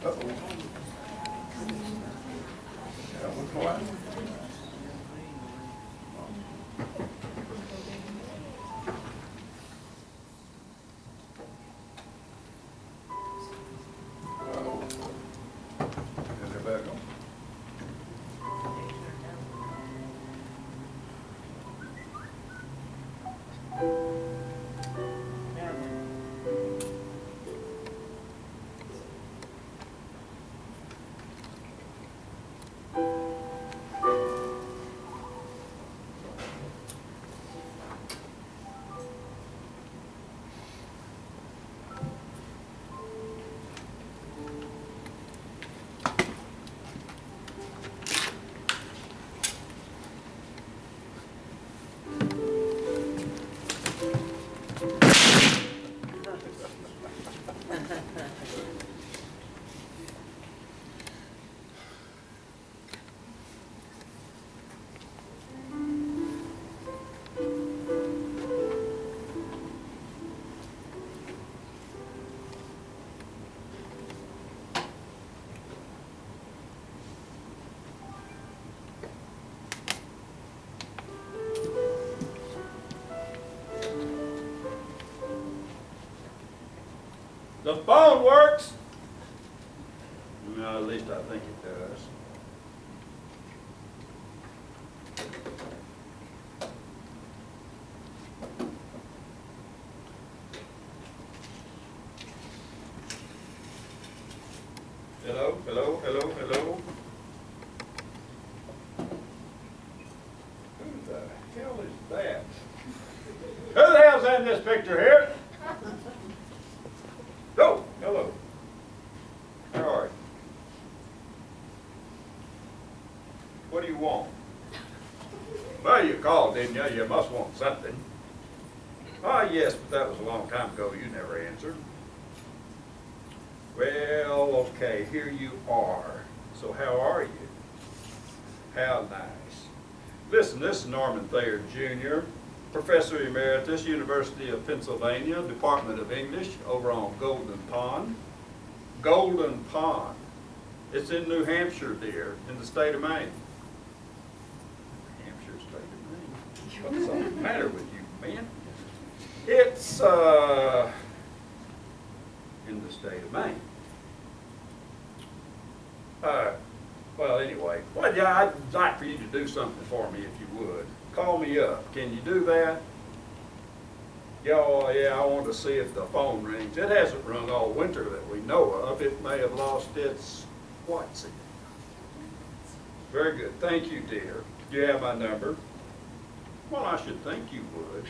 Uh-oh. Yeah, what's going on? Is it back on? The phone works. No, at least I think it does. Hello, hello, hello, hello. Who the hell is that? Who the hell's in this picture here? Oh, hello. How are you? What do you want? Well, you called, didn't you? You must want something. Oh, yes, but that was a long time ago. You never answered. Well, okay, here you are. So how are you? How nice. Listen, this is Norman Thayer, Jr., Professor Emeritus, University of Pennsylvania, Department of English, over on Golden Pond. Golden Pond. It's in New Hampshire, dear, in the state of Maine. New Hampshire, state of Maine. What's the matter with you, man? It's in the state of Maine. Well, anyway, well, yeah, I'd like for you to do something for me if you would. Call me up. Can you do that? Yeah, I want to see if the phone rings. It hasn't rung all winter that we know of. It may have lost its what's it. Very good. Thank you, dear. You have my number? Well, I should think you would.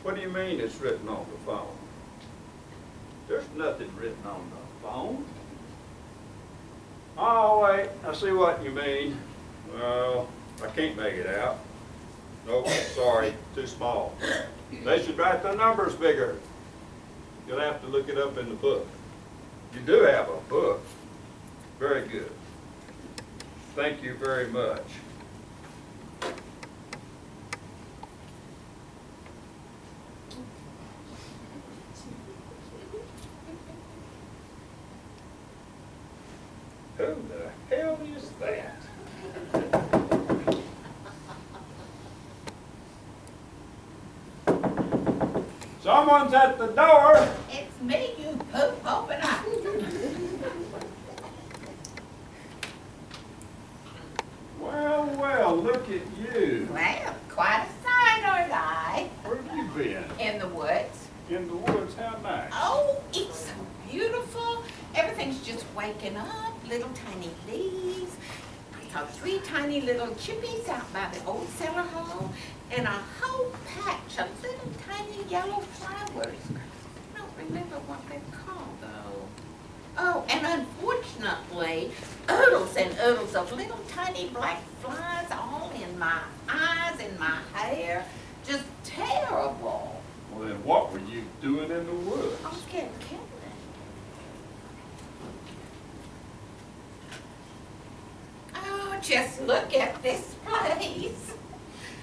What do you mean it's written on the phone? There's nothing written on the phone. Oh, wait, I see what you mean. Well, I can't make it out. Nope, sorry, too small. They should write the numbers bigger. You'll have to look it up in the book. You do have a book. Very good. Thank you very much. Who the hell is that? Someone's at the door. It's me, you poop. Open up. Well, look at you. Well, quite a sight, aren't I? Where have you been? In the woods. In the woods, how nice. Oh, it's so beautiful. Everything's just waking up. Little tiny leaves. I saw 3 tiny little chippies out by the old cellar hall, and a whole patch of little tiny yellow flowers. I don't remember what they're called, though. Oh, and unfortunately, oodles and oodles of little tiny black flies all in my eyes and my hair. Just terrible. Well, then what were you doing in the woods? I was getting killed. Oh, just look at this place.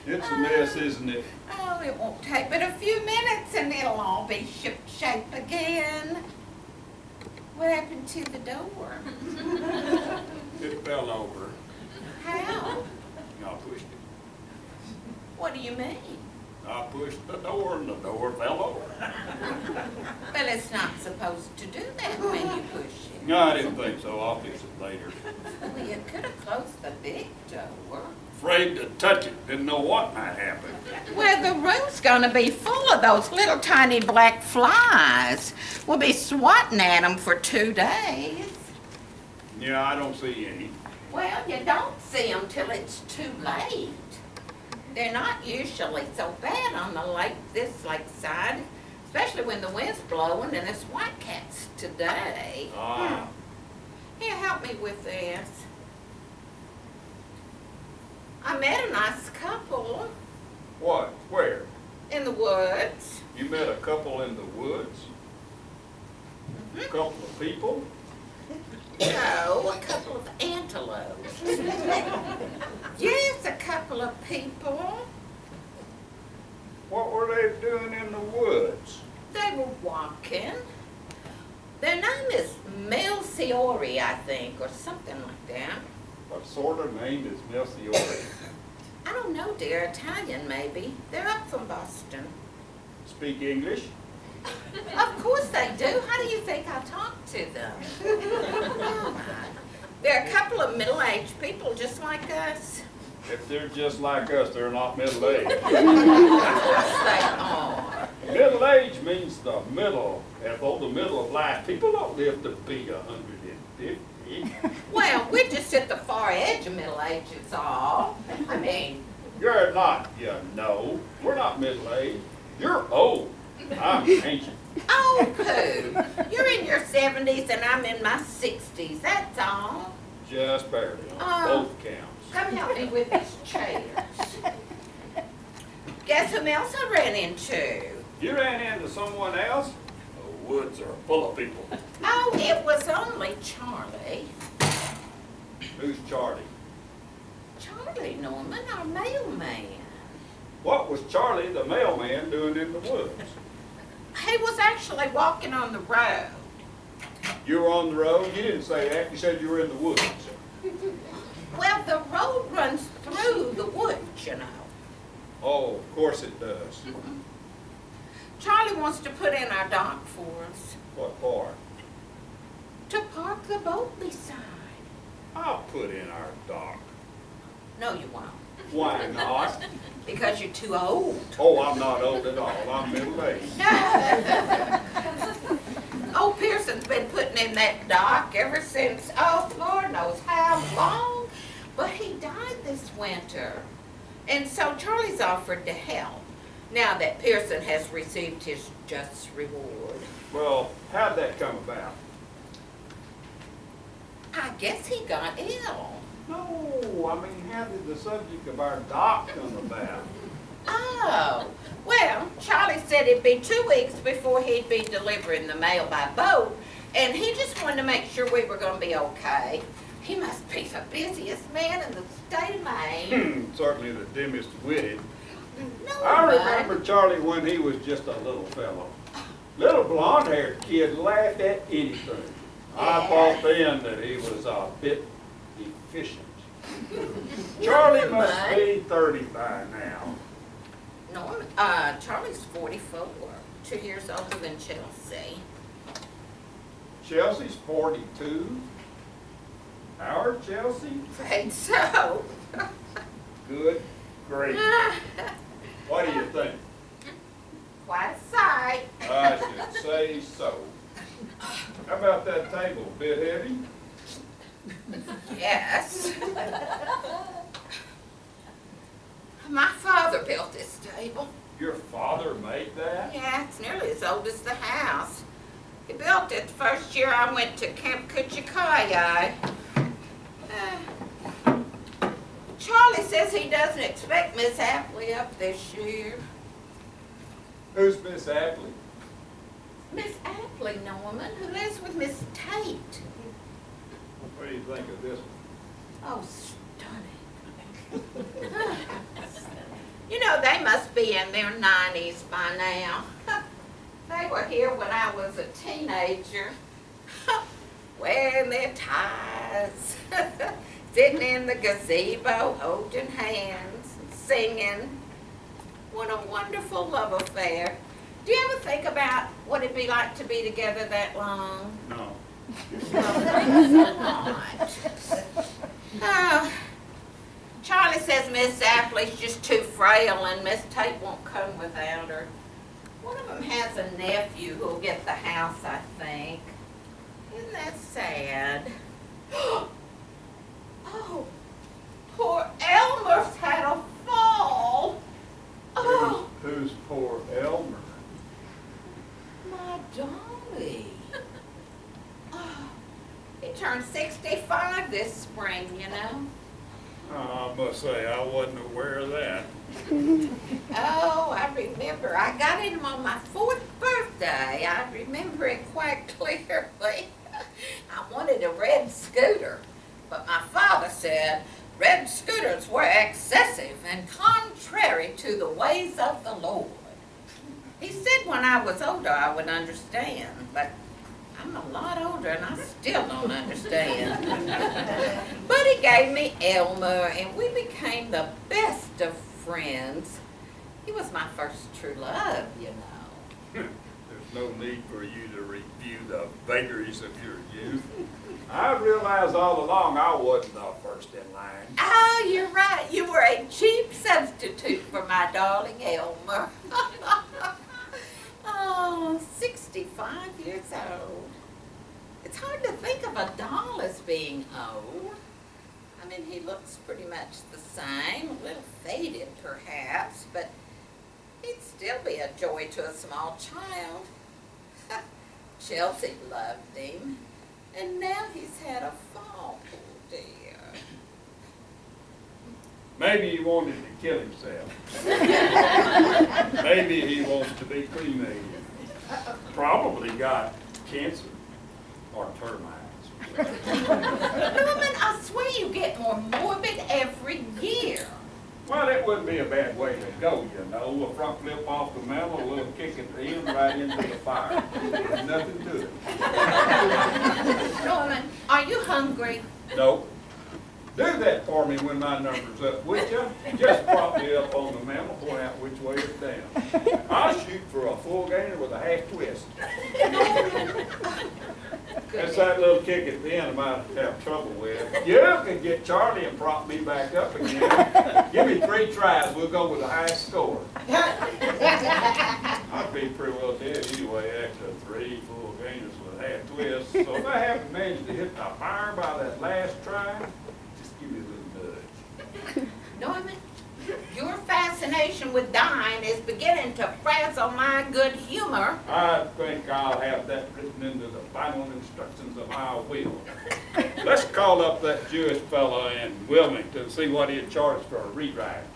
It's a mess, isn't it? Oh, it won't take but a few minutes and it'll all be ship-shape again. Well, happened to the door? It fell over. How? I pushed it. What do you mean? I pushed the door and the door fell over. Well, it's not supposed to do that when you push it. No, I didn't think so. I'll fix it later. Well, you could have closed the big door. Afraid to touch it. Didn't know what might happen. Well, the room's gonna be full of those little tiny black flies. We'll be swatting at them for 2 days. Yeah, I don't see any. Well, you don't see them till it's too late. They're not usually so bad on the this lake side, especially when the wind's blowing and it's whitecaps today. Ah. Here, help me with this. I met a nice couple What? Where? in the woods. You met a couple in the woods? A couple of people? No, a couple of antelopes. Yes, a couple of people. What were they doing in the woods? They were walking. Their name is Melciori, I think, or something like that. What sort of name is Melciori? I don't know, dear. Italian, maybe. They're up from Boston. Speak English? Of course they do. How do you think I talk to them? They're a couple of middle-aged people just like us. If they're just like us, they're not middle-aged. Of course they are. Middle-age means the middle, Ethel, the middle of life. People don't live to be 150. Well, we're just at the far edge of middle age, it's all. I mean, You're not, you know. We're not middle-aged. You're old. I'm ancient. oh, pooh. You're in your 70s and I'm in my 60s, that's all. Just barely on Oh. both counts. Come help me with these chairs. Guess who else I ran into? You ran into someone else? The woods are full of people. Oh, it was only Charlie. Who's Charlie? Charlie Norman, our mailman. What was Charlie, the mailman, doing in the woods? He was actually walking on the road. You were on the road? You didn't say that. You said you were in the woods. Well, the road runs through the woods, you know. Oh, of course it does. Charlie wants to put in our dock for us. What for? To park the boat beside. I'll put in our dock. No, you won't. Why not? Because you're too old. Oh, I'm not old at all. I'm middle-aged. Old Pearson's been putting in that dock ever since, oh, Lord knows how long. But he died this winter. And so Charlie's offered to help, now that Pearson has received his just reward. Well, how'd that come about? I guess he got ill. No, I mean, how did the subject of our dock come about? Oh, well, Charlie said it'd be 2 weeks before he'd be delivering the mail by boat, and he just wanted to make sure we were going to be okay. He must be the busiest man in the state of Maine. Certainly the dimmest witted. No, I bud. remember Charlie when he was just a little fellow. Little blonde-haired kid laughed at anything. I Yeah. thought then that he was a bit efficient. Charlie must Bud. be 30 by now. No, Charlie's 44, 2 years older than Chelsea. Chelsea's 42. Our Chelsea? Afraid so. Good grief. What do you think? Quite a sight. I should say so. How about that table? A bit heavy? Yes. My father built this table. Your father made that? Yeah, it's nearly as old as the house. He built it the first year I went to Camp Kuchikaya. Charlie says he doesn't expect Miss Apley up this year. Who's Miss Apley? Miss Apley, Norman, who lives with Miss Tate. What do you think of this one? Oh, stunning. You know, they must be in their 90s by now. They were here when I was a teenager. wearing their ties, sitting in the gazebo, holding hands, and singing. What a wonderful love affair. Do you ever think about what it'd be like to be together that long? No. Oh, Charlie says Miss Appley's just too frail and Miss Tate won't come without her. One of them has a nephew who'll get the house, I think. Isn't that sad? Oh, poor Elmer's had a fall. Oh, Who's poor Elmer? my Dolly. Oh, he turned 65 this spring, you know. I must say, I wasn't aware of that. Oh, I remember. I got him on my 4th birthday. I remember it quite clearly. I wanted a red scooter, but my father said red scooters were excessive and contrary to the ways of the Lord. He said when I was older I would understand, but I'm a lot older and I still don't understand. But he gave me Elmer and we became the best of friends. He was my first true love, you know. There's no need for you to review the vagaries of your youth. I realized all along I wasn't the first in line. Oh, you're right. You were a cheap substitute for my darling Elmer. Oh, 65 years old. It's hard to think of a doll as being old. I mean, he looks pretty much the same, a little faded perhaps, but he'd still be a joy to a small child. Chelsea loved him, and now he's had a fall, poor dear. Maybe he wanted to kill himself. Maybe he wants to be cremated. Probably got cancer or termites. Norman, I swear you get more morbid every year. Well, it wouldn't be a bad way to go, you know. A front flip off the mantle, a little kick at the end, right into the fire. There's nothing to it. Norman, are you hungry? No. Do that for me when my number's up, would you? Just prop me up on the mantle, point out which way it's down. I'll shoot for a full gainer with a half twist. That's that little kick at the end I might have trouble with. You can get Charlie and prop me back up again. Give me 3 tries, we'll go with the highest score. I'd be pretty well dead anyway after 3 full gainers with a half twist. So if I haven't managed to hit the fire by that last try, just give me a little nudge. Norman, your fascination with dying is beginning to frazzle my good humor. I think I'll have that written into the final instructions of my will. Let's call up that Jewish fellow in Wilmington and see what he'd charge for a rewrite.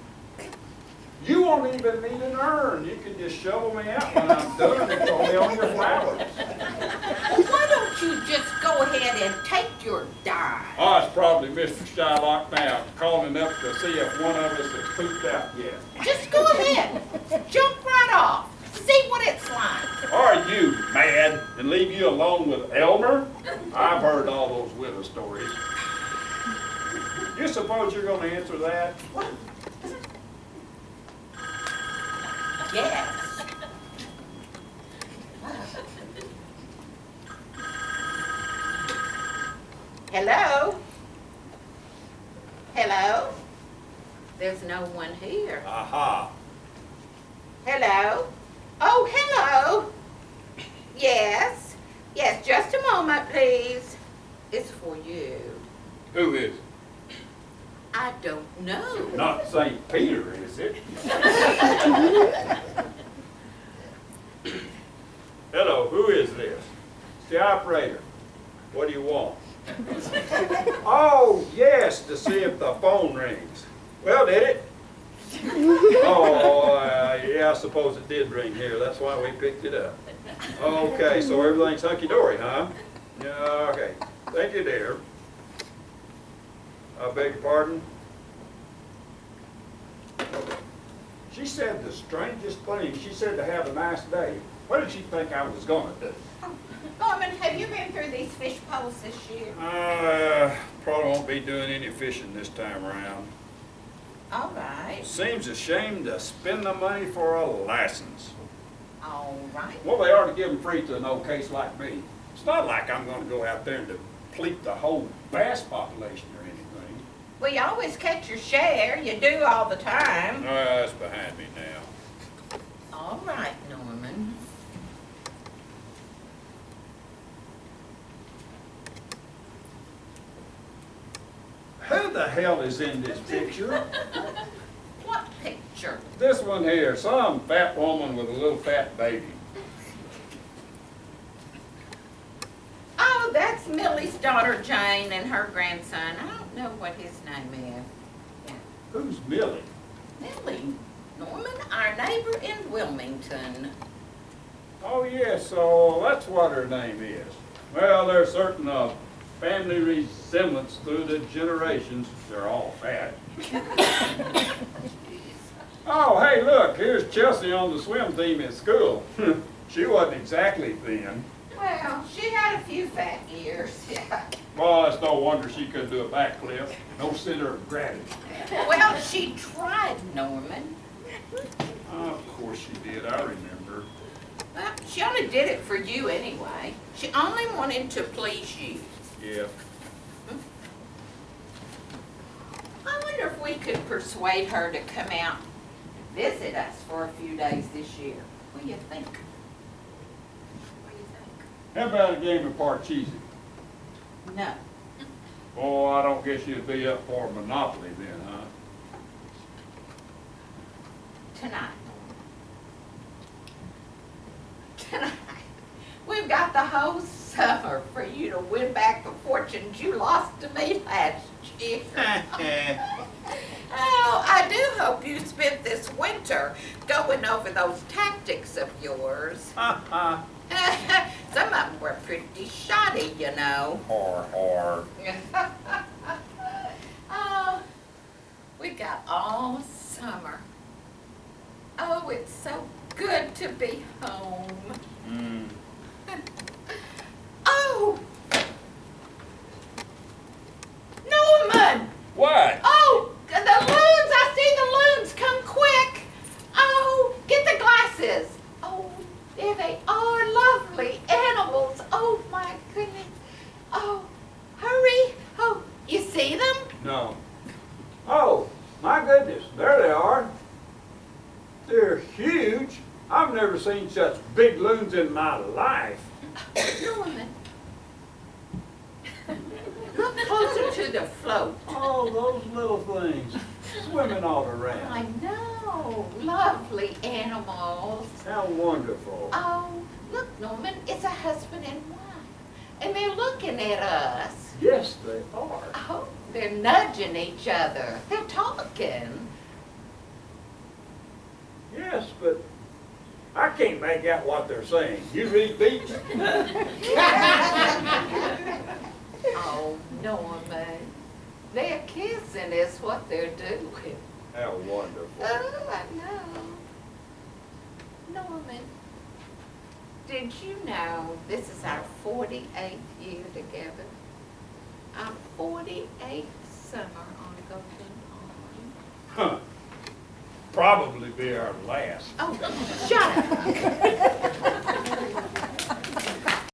You won't even need an urn. You can just shovel me out when I'm done and throw me on your flowers. Why don't you just go ahead and take your dime? Oh, it's probably Mr. Shylock now, calling up to see if one of us has pooped out yet. Just go ahead. Jump right off. See what it's like. Are you mad and leave you alone with Elmer? I've heard all those widow stories. You suppose you're going to answer that? Yes. Hello? Hello? There's no one here. Aha. Hello? Oh, hello. Yes. Yes, just a moment, please. It's for you. Who is it? I don't know. Not St. Peter, is it? Hello, who is this? It's the operator. What do you want? Oh, yes, to see if the phone rings. Well, did it? Oh, yeah, I suppose it did ring here. That's why we picked it up. Okay, so everything's hunky-dory, huh? Yeah, okay. Thank you, dear. I beg your pardon? She said the strangest thing. She said to have a nice day. What did she think I was going to do? Norman, have you been through these fish ponds? post this year? Probably won't be doing any fishing this time around. All right, Seems a shame to spend the money for a license. all right. Well, they ought to give them free to an old case like me. It's not like I'm gonna go out there and deplete the whole bass population or anything. Well, you always catch your share, you do all the time. That's behind me now. All right, Norman. Who the hell is in this picture? What picture? This one here, some fat woman with a little fat baby. Oh, that's Millie's daughter Jane and her grandson. I don't know what his name is. Who's Millie? Millie, Norman, our neighbor in Wilmington. Oh, yes, so that's what her name is. Well, there's certain family resemblance through the generations. They're all fat. Oh, hey, look, here's Chelsea on the swim team at school. She wasn't exactly thin. Well, she had a few fat years, yeah. Well, it's no wonder she couldn't do a backflip. No center of gravity. Well, she tried, Norman. Of course she did, I remember. Well, she only did it for you anyway. She only wanted to please you. Yeah. I wonder if we could persuade her to come out and visit us for a few days this year. What do you think? What do you How about a game of Parcheesi? think? No. Oh, I don't guess you'd be up for Monopoly then, huh? Tonight. Tonight. We've got the whole summer for you to win back the fortunes you lost to me last year. Oh, I do hope you spent this winter going over those tactics of yours. Some of them were pretty shoddy, you know. Har. Oh, we got all summer. Oh, it's so good to be home. Mm. Oh! Norman! What? Oh, the loons! I see the loons! Come quick! Oh, get the glasses! Oh, there they are, lovely animals! Oh my goodness! Oh, hurry! Oh, you see them? No. Oh, my goodness, there they are. They're huge. I've never seen such big loons in my life. Norman. Look closer to the float. Oh, those little things swimming all I around. know, lovely animals. How wonderful. Oh, look, Norman, it's a husband and wife. And they're looking at us. Yes, they are. Oh, they're nudging each other. They're talking. Yes, but I can't make out what they're saying. You read beach? Oh, Norman. They're kissing is what they're doing. How wonderful. Oh, I know. Norman, did you know this is our 48th year together? Our 48th summer on Golden Pond. Huh. Probably be our last. Oh, shut up.